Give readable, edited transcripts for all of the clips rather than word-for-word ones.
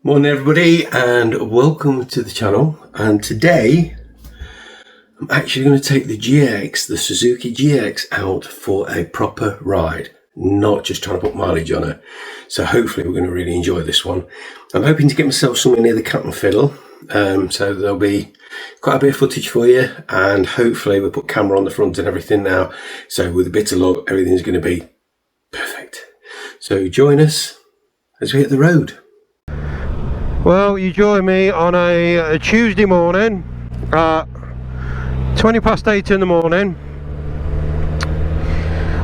Morning everybody and welcome to the channel, and today I'm actually going to take the Suzuki GX out for a proper ride, not just trying to put mileage on it. So hopefully we're going to really enjoy this one. I'm hoping to get myself somewhere near the Cat and Fiddle, so there'll be quite a bit of footage for you, and hopefully we'll put camera on the front and everything now, so with a bit of luck everything's going to be perfect. So join us as we hit the road. Well, you join me on a Tuesday morning at 20 past 8 in the morning,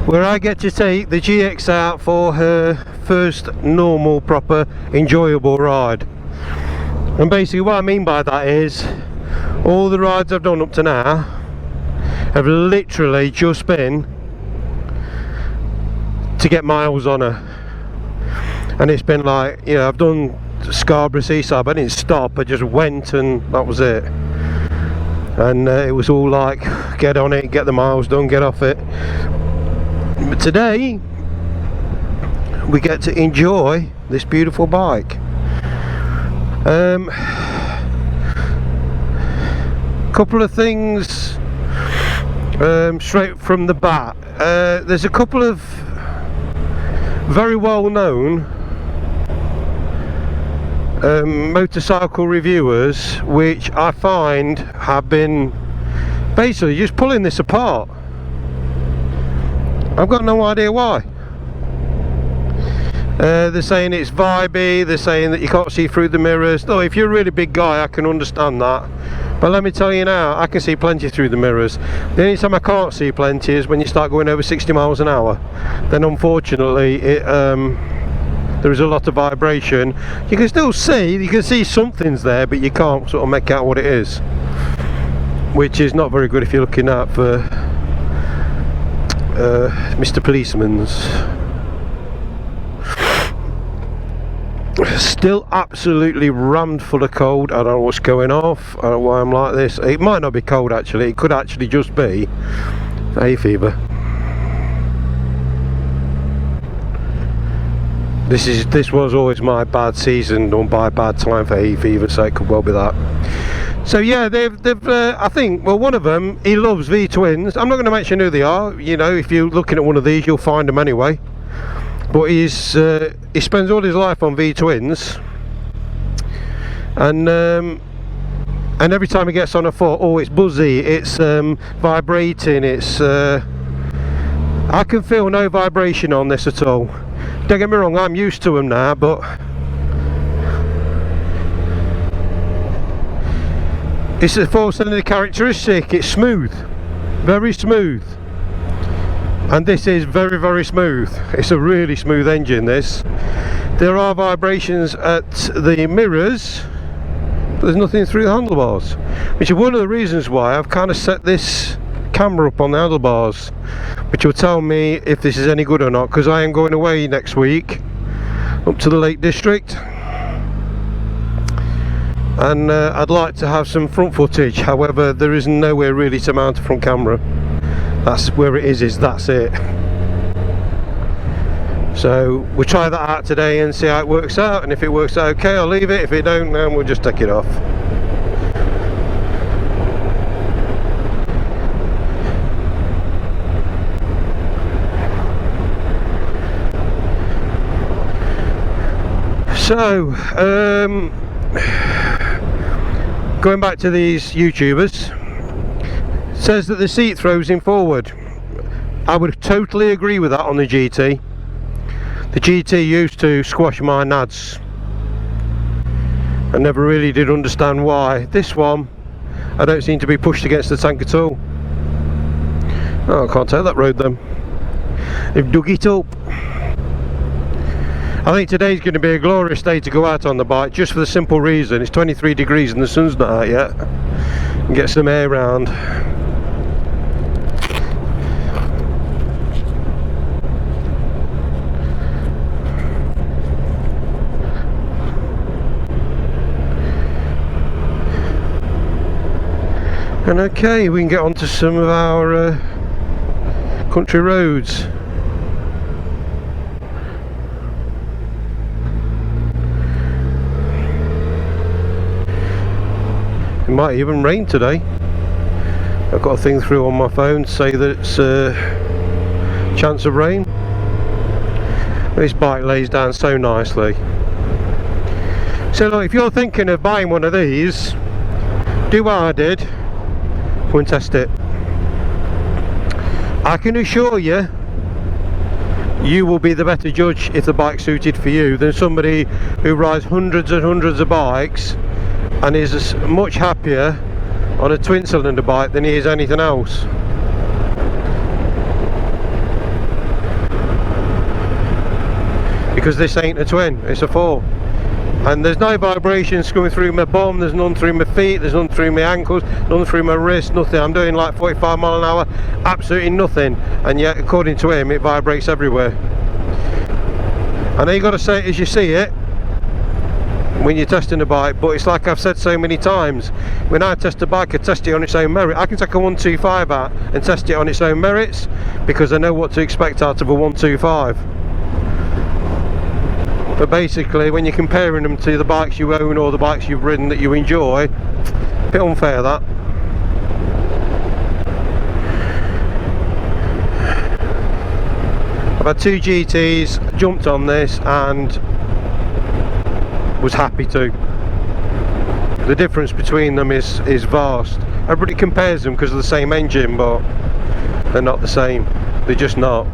where I get to take the GX out for her first normal, proper, enjoyable ride. And basically what I mean by that is all the rides I've done up to now have literally just been to get miles on her. And it's been like, you know, I've done Scarborough Seaside, but I didn't stop, I just went and that was it. And it was all like, get on it, get the miles done, get off it. But today we get to enjoy this beautiful bike. Couple of things straight from the bat. There's a couple of very well known motorcycle reviewers which I find have been basically just pulling this apart. I've got no idea why. They're saying it's vibey, they're saying that you can't see through the mirrors. No, if you're a really big guy I can understand that, but let me tell you now, I can see plenty through the mirrors. The only time I can't see plenty is when you start going over 60 miles an hour. Then unfortunately there is a lot of vibration. You can still see, you can see something's there, but you can't sort of make out what it is, which is not very good if you're looking out for Mr. Policeman's. Still absolutely rammed full of cold. I don't know what's going off, I don't know why I'm like this. It might not be cold actually, it could actually just be hay fever. This was always my bad season, or by bad time for hay fever, so it could well be that. So yeah, they've I think, well, one of them, he loves V-twins. I'm not going to mention who they are. You know, if you're looking at one of these you'll find them anyway. But he spends all his life on V-twins, and every time he gets on a foot, oh, it's buzzy, it's vibrating, it's I can feel no vibration on this at all. Don't get me wrong, I'm used to them now, but it's a 4-cylinder characteristic. It's smooth, very smooth, and this is very, very smooth. It's a really smooth engine, this. There are vibrations at the mirrors, but there's nothing through the handlebars, which is one of the reasons why I've kind of set this camera up on the handlebars, which will tell me if this is any good or not, because I am going away next week up to the Lake District, and I'd like to have some front footage. However, there is nowhere really to mount a front camera. That's where it is that's it. So we'll try that out today and see how it works out, and if it works out okay, I'll leave it. If it don't, then we'll just take it off. So going back to these YouTubers, says that the seat throws him forward. I would totally agree with that on the GT. The GT used to squash my nads. I never really did understand why. This one, I don't seem to be pushed against the tank at all. Oh, I can't take that road then. They've dug it up. I think today's going to be a glorious day to go out on the bike, just for the simple reason it's 23 degrees and the sun's not out yet. And get some air round. And okay, we can get onto some of our country roads. It might even rain today. I've got a thing through on my phone to say that it's chance of rain. This bike lays down so nicely. So look, if you're thinking of buying one of these, do what I did, go and test it. I can assure you, you will be the better judge if the bike's suited for you than somebody who rides hundreds and hundreds of bikes and is much happier on a twin cylinder bike than he is anything else. Because this ain't a twin, it's a 4. And there's no vibrations coming through my bum, there's none through my feet, there's none through my ankles, none through my wrist, nothing. I'm doing like 45 mile an hour, absolutely nothing. And yet, according to him, it vibrates everywhere. I know you got to say it as you see it when you're testing a bike, but it's like I've said so many times, when I test a bike, I test it on its own merit. I can take a 125 out and test it on its own merits because I know what to expect out of a 125. But basically, when you're comparing them to the bikes you own or the bikes you've ridden that you enjoy, a bit unfair that. I've had 2 GTs, jumped on this and was happy to. The difference between them is vast. Everybody compares them because of the same engine, but they're not the same. They're just not.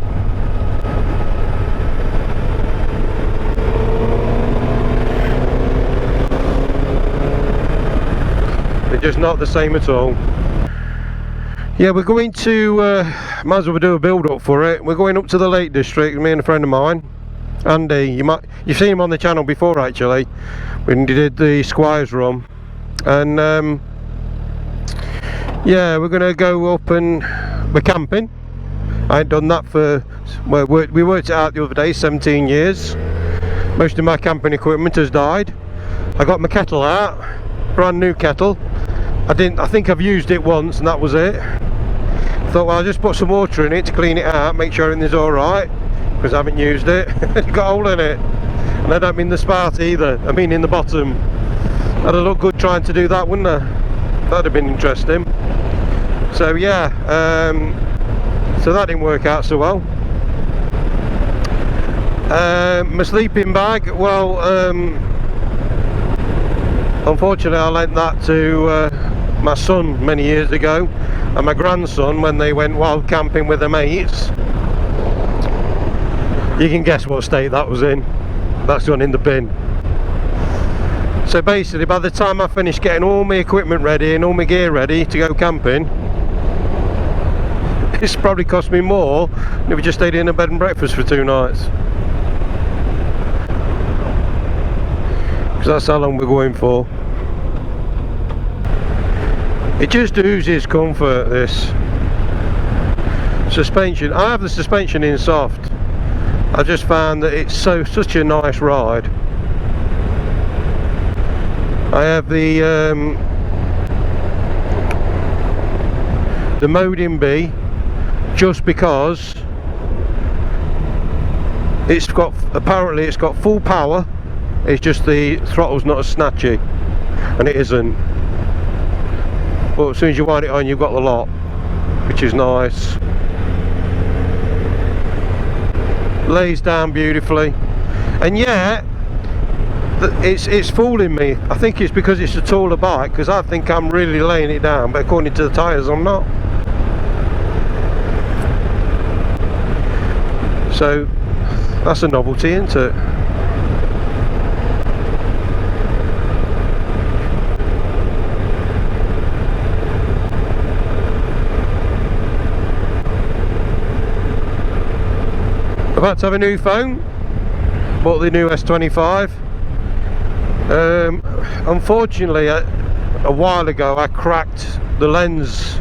Just not the same at all. Yeah, we're going to might as well do a build up for it. We're going up to the Lake District, me and a friend of mine, Andy. You've seen him on the channel before actually when he did the Squires run. And yeah, we're gonna go up and we're camping. I ain't done that for, well, we worked it out the other day, 17 years. Most of my camping equipment has died. I got my kettle out, brand new kettle. I think I've used it once and that was it. Thought, well, I'll just put some water in it to clean it out, make sure everything's alright, because I haven't used it. It's got a hole in it. And I don't mean the spout either, I mean in the bottom. That'd have looked good trying to do that, wouldn't it? That'd have been interesting. So yeah, so that didn't work out so well. My sleeping bag, well, unfortunately I lent that to my son many years ago and my grandson when they went wild camping with their mates. You can guess what state that was in. That's gone in the bin. So basically, by the time I finished getting all my equipment ready and all my gear ready to go camping, it's probably cost me more than if we just stayed in a bed and breakfast for 2 nights. Because that's how long we're going for. It just oozes comfort, this suspension. I have the suspension in soft. I just found that it's such a nice ride. I have the mode in B just because apparently it's got full power. It's just the throttle's not as snatchy, and it isn't. But as soon as you wind it on, you've got the lot, which is nice. Lays down beautifully, and yet it's fooling me. I think it's because it's a taller bike, because I think I'm really laying it down, but according to the tyres I'm not. So that's a novelty, isn't it? About to have a new phone. Bought the new S25. Unfortunately, a while ago I cracked the lens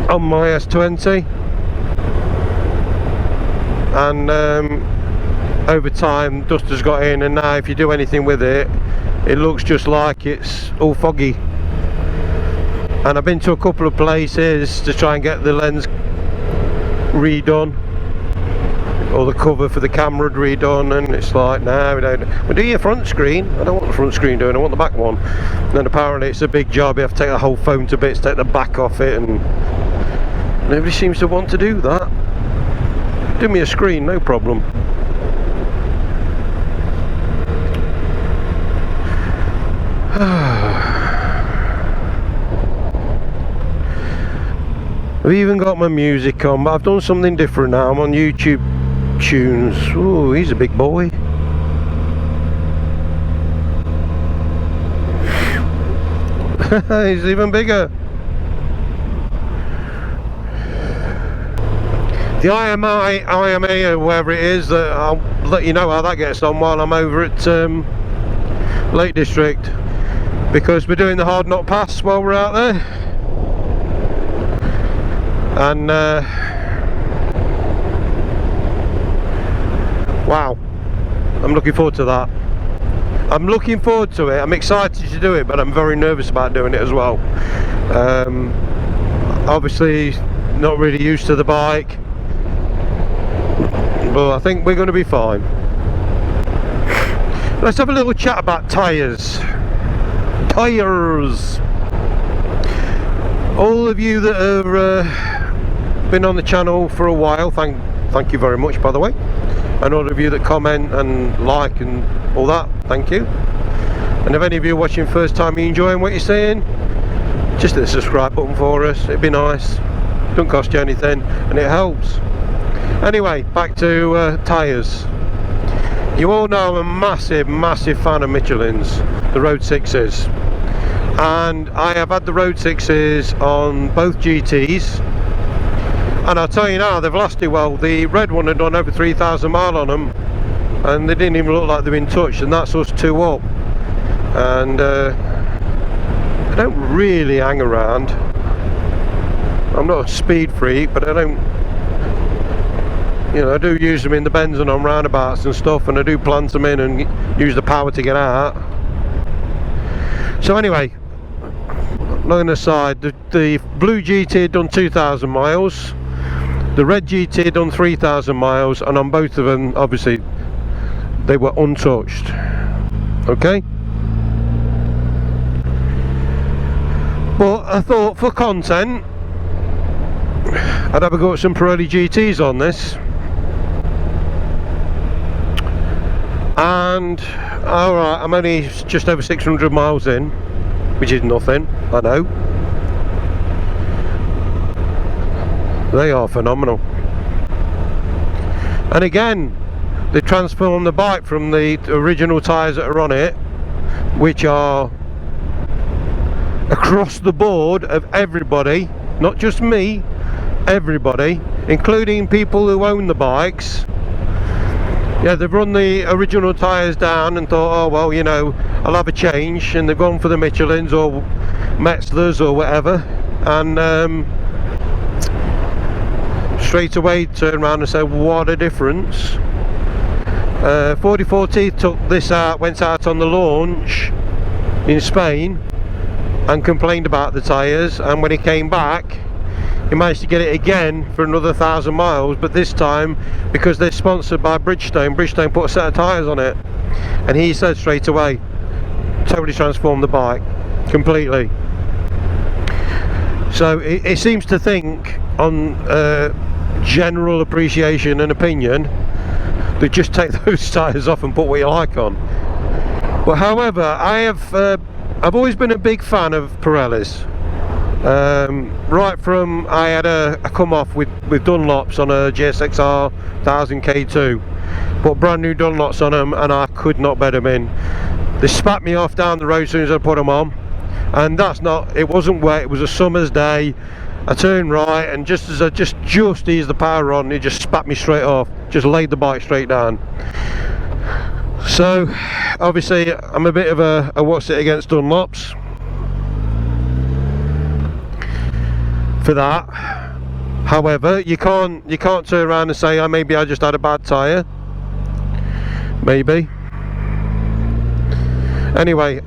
on my S20, and over time dust has got in, and now if you do anything with it, it looks just like it's all foggy. And I've been to a couple of places to try and get the lens redone. or the cover for the camera had redone, and it's like, no, we don't. Well, do your front screen. I don't want the front screen doing, I want the back one. And then apparently it's a big job, you have to take the whole phone to bits, take the back off it, and nobody seems to want to do that. Do me a screen, no problem. I've even got my music on, but I've done something different now. I'm on YouTube Tunes. Oh, he's a big boy. He's even bigger. The IMA or wherever it is, I'll let you know how that gets on while I'm over at Lake District, because we're doing the Hard Knot Pass while we're out there. And wow, I'm looking forward to that. I'm looking forward to it. I'm excited to do it, but I'm very nervous about doing it as well. Obviously not really used to the bike, but I think we're going to be fine. Let's have a little chat about tyres. Tyres. All of you that have been on the channel for a while, thank you very much, by the way. And all of you that comment and like and all that, thank you. And if any of you are watching first time, you enjoying what you're seeing, just hit the subscribe button for us. It'd be nice. Don't cost you anything, and it helps. Anyway, back to tyres. You all know I'm a massive fan of Michelins, the Road 6s. And I have had the Road 6s on both GTs, and I'll tell you now, they've lasted well. The red one had done over 3,000 miles on them, and they didn't even look like they've been touched, and that's us two up. And I don't really hang around. I'm not a speed freak, but I don't, you know, I do use them in the bends and on roundabouts and stuff, and I do plant them in and use the power to get out. So anyway, looking aside, the blue GT had done 2,000 miles, the red GT had done 3,000 miles, and on both of them, obviously, they were untouched. Okay? But I thought, for content, I'd have a go at some Pirelli GTs on this. And alright, I'm only just over 600 miles in, which is nothing, I know. They are phenomenal. And again, they transformed the bike from the original tyres that are on it, which are across the board of everybody, not just me, everybody, including people who own the bikes. Yeah, they've run the original tyres down and thought, oh well, you know, I'll have a change, and they've gone for the Michelins or Metzlers or whatever, and straight away turn around and say, what a difference. 44T took this out, went out on the launch in Spain and complained about the tyres, and when he came back he managed to get it again for another 1,000 miles, but this time, because they're sponsored by Bridgestone put a set of tyres on it, and he said straight away, totally transformed the bike completely. So it seems to think, on general appreciation and opinion, they just take those tyres off and put what you like on. Well, however, I've always been a big fan of Pirellis. Right from, I had a come off with Dunlops on a GSXR 1000 K2, put brand new Dunlops on them, and I could not bed them in. They spat me off down the road as soon as I put them on, and it wasn't wet, it was a summer's day. I turned right, and just as I just eased the power on, it just spat me straight off, just laid the bike straight down. So obviously I'm a bit of a what's it against Dunlops for that. However, you can't turn around and say, oh, maybe I just had a bad tyre. Maybe. Anyway,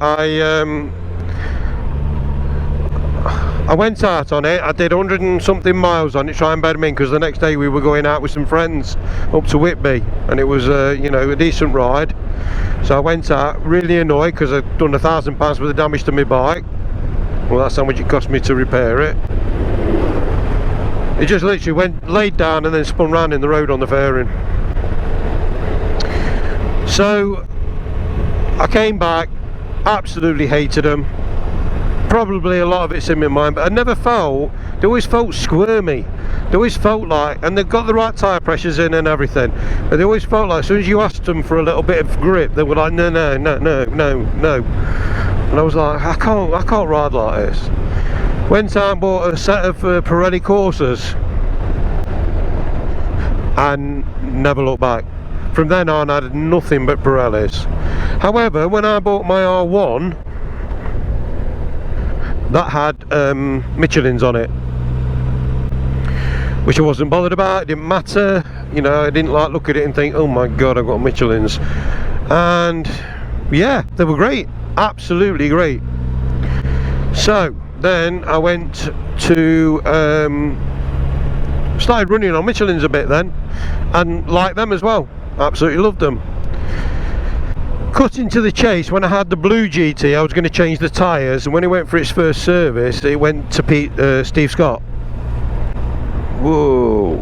I went out on it, I did 100 and something miles on it, try and bed them in, because the next day we were going out with some friends up to Whitby, and it was you know, a decent ride. So I went out really annoyed because I'd done £1,000 worth of damage to my bike. Well, that's how much it cost me to repair it. It just literally laid down and then spun round in the road on the fairing. So I came back, absolutely hated them. Probably a lot of it's in my mind, but I never felt, they always felt squirmy. They always felt like, and they've got the right tyre pressures in and everything, but they always felt like as soon as you asked them for a little bit of grip, they were like, no, no, no, no, no, no. And I was like, I can't ride like this. Went out and bought a set of Pirelli coursers and never looked back. From then on I had nothing but Pirellis. However, when I bought my R1, that had Michelins on it, which I wasn't bothered about. It didn't matter, you know. I didn't like look at it and think, oh my god, I've got Michelins. And yeah, they were great, absolutely great. So then I went to started running on Michelins a bit then, and liked them as well, absolutely loved them. Cutting to the chase, when I had the blue GT, I was going to change the tyres, and when it went for its first service, it went to Steve Scott. Whoa.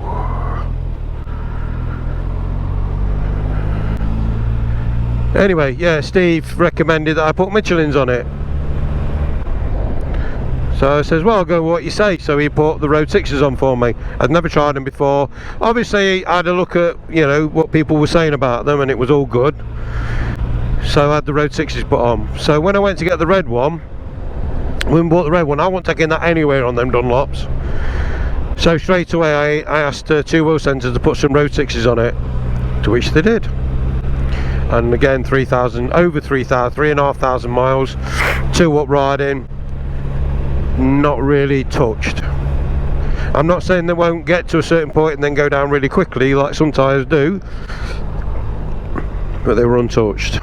Anyway, yeah, Steve recommended that I put Michelins on it. So I says, well, I'll go with what you say. So he put the Road 6s on for me. I'd never tried them before. Obviously, I had a look at, you know, what people were saying about them, and it was all good. So I had the Road 6s put on. So when I went to get the red one, when we bought the red one, I wasn't taking that anywhere on them Dunlops. So straight away I asked Two Wheel Centre to put some Road 6s on it, to which they did. And again, 3,500 miles, 2-up riding, not really touched. I'm not saying they won't get to a certain point and then go down really quickly like some tyres do, but they were untouched.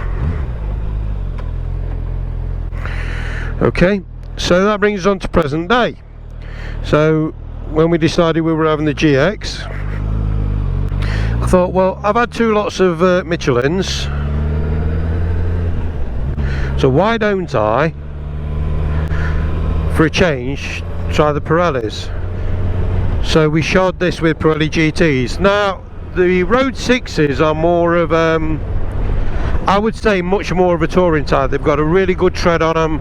Okay, so that brings us on to present day. So when we decided we were having the GX, I thought, well, I've had 2 lots of Michelins, so why don't I, for a change, try the Pirellis? So we shod this with Pirelli GTs. Now the Road 6s are more of I would say much more of a touring tyre. They've got a really good tread on them,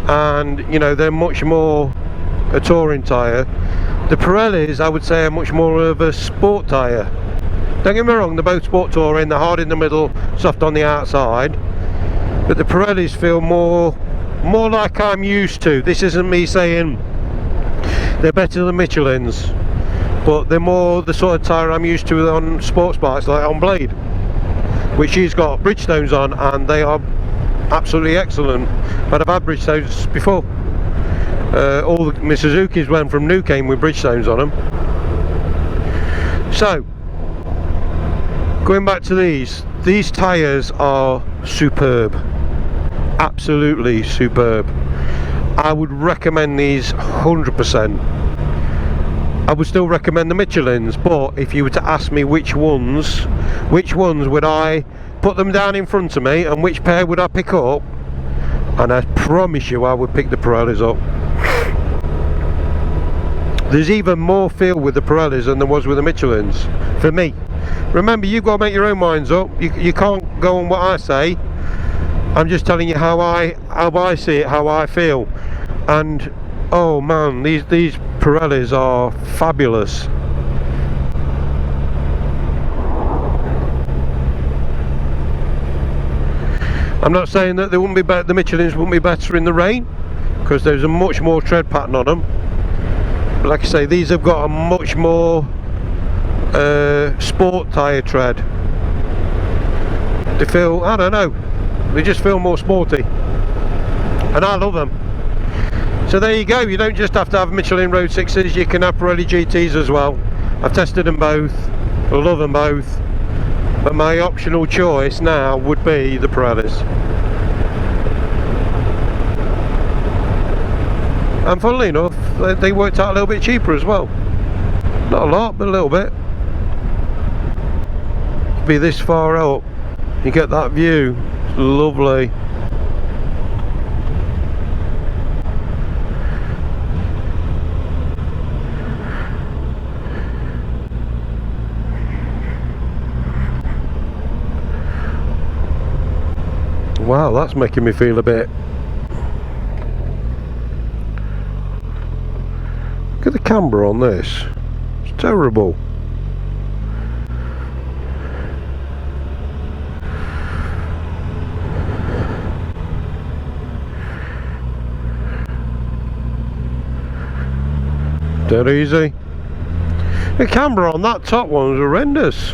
and you know, they're much more a touring tyre. The Pirellis, I would say, are much more of a sport tyre. Don't get me wrong, they're both sport touring, they're hard in the middle, soft on the outside, but the Pirellis feel more like I'm used to. This isn't me saying they're better than Michelins, but they're more the sort of tyre I'm used to on sports bikes, like on Blade, which she's got Bridgestones on, and they are absolutely excellent. But I've had Bridgestones before. All my Suzukis went from new came with Bridgestones on them. So going back to these tyres are superb, absolutely superb. I would recommend these 100%. I would still recommend the Michelins, but if you were to ask me which ones would I put them down in front of me and which pair would I pick up, and I promise you I would pick the Pirellis up. There's even more feel with the Pirellis than there was with the Michelins, for me. Remember, you've got to make your own minds up. You can't go on what I say. I'm just telling you how I see it, how I feel. And oh man, these Pirellis are fabulous. I'm not saying that they wouldn't be better, the Michelins wouldn't be better in the rain, because there's a much more tread pattern on them. But like I say, these have got a much more sport tyre tread. They feel, I don't know, they just feel more sporty, and I love them. So there you go, you don't just have to have Michelin Road 6s, you can have Pirelli GTs as well. I've tested them both, I love them both, but my optional choice now would be the Pirellis. And funnily enough, they worked out a little bit cheaper as well. Not a lot, but a little bit. Be this far out, you get that view. It's lovely. Wow, that's making me feel a bit. Look at the camber on this. It's terrible. Dead easy. The camber on that top one was horrendous.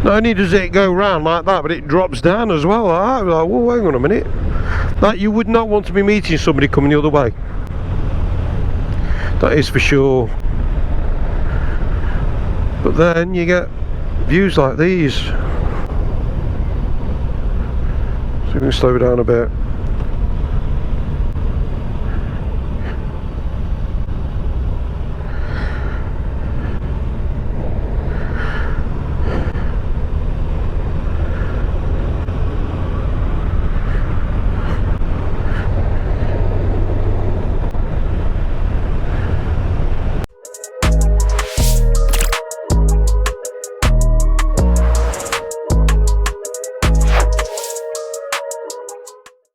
Not only does it go round like that, but it drops down as well. I was like, whoa, hang on a minute. That you would not want to be meeting somebody coming the other way. That is for sure. But then you get views like these. So we can slow down a bit.